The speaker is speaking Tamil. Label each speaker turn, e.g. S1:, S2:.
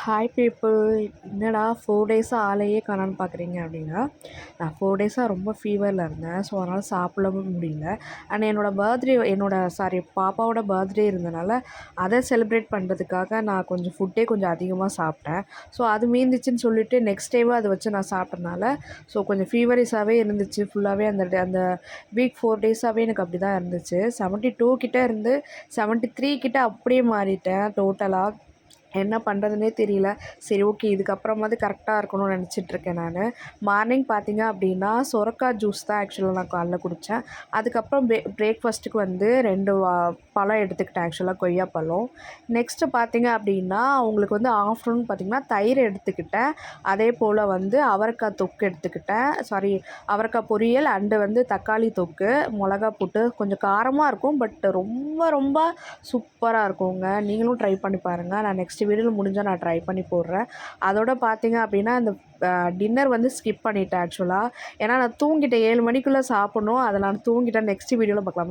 S1: Hi people. என்னடா 4 டேஸாக ஆளையே காணோன்னு பார்க்குறீங்க அப்படின்னா, நான் 4 டேஸாக ரொம்ப ஃபீவரில் இருந்தேன். ஸோ அதனால் சாப்பிடவும் முடியல. அண்ட் பாப்பாவோட பர்த்டே இருந்தனால அதை செலிப்ரேட் பண்ணுறதுக்காக நான் கொஞ்சம் அதிகமாக சாப்பிட்டேன். ஸோ அது மீந்துச்சுன்னு சொல்லிட்டு நெக்ஸ்ட் டேவும் அதை வச்சு நான் சாப்பிட்டனால ஸோ கொஞ்சம் ஃபீவரிஸாகவே இருந்துச்சு. ஃபுல்லாகவே அந்த வீக் 4 டேஸாகவே எனக்கு அப்படி தான் இருந்துச்சு. 72 கிட்டே இருந்து 73 கிட்டே அப்படியே மாறிட்டேன் டோட்டலாக. என்ன பண்ணுறதுனே தெரியல. சரி, ஓகே, இதுக்கப்புறமாவது கரெக்டாக இருக்கணும்னு நினச்சிட்ருக்கேன் நான். மார்னிங் பார்த்தீங்க அப்படின்னா சொரக்காய் ஜூஸ் தான் ஆக்சுவலாக நான் காலைல குடித்தேன். அதுக்கப்புறம் பிரேக்ஃபாஸ்ட்டுக்கு வந்து 2 பழம் எடுத்துக்கிட்டேன், ஆக்சுவலாக கொய்யாப்பழம். நெக்ஸ்ட்டு பார்த்தீங்க அப்படின்னா உங்களுக்கு வந்து ஆஃப்டர்நூன் பார்த்திங்கன்னா தயிர் எடுத்துக்கிட்டேன். அதே போல் வந்து அவரைக்காய் தொக்கு எடுத்துக்கிட்டேன். அவரைக்காய் பொரியல் அண்டு வந்து தக்காளி தொக்கு, மிளகா போட்டு கொஞ்சம் காரமாக இருக்கும். பட் ரொம்ப ரொம்ப சூப்பராக இருக்குங்க. நீங்களும் ட்ரை பண்ணி பாருங்கள். நான் நெக்ஸ்ட் வீடியோவில் முடிஞ்சால் நான் ட்ரை பண்ணி போடுறேன். அதோட பார்த்தீங்க அப்படின்னா அந்த டின்னர் வந்து ஸ்கிப் பண்ணிட்டேன் ஆக்சுவலாக. ஏன்னா நான் தூங்கிட்டேன். 7 மணிக்குள்ளே சாப்பிட்ணும். அதை நான் தூங்கிட்டேன். நெக்ஸ்ட் வீடியோவில் பார்க்கலாம்.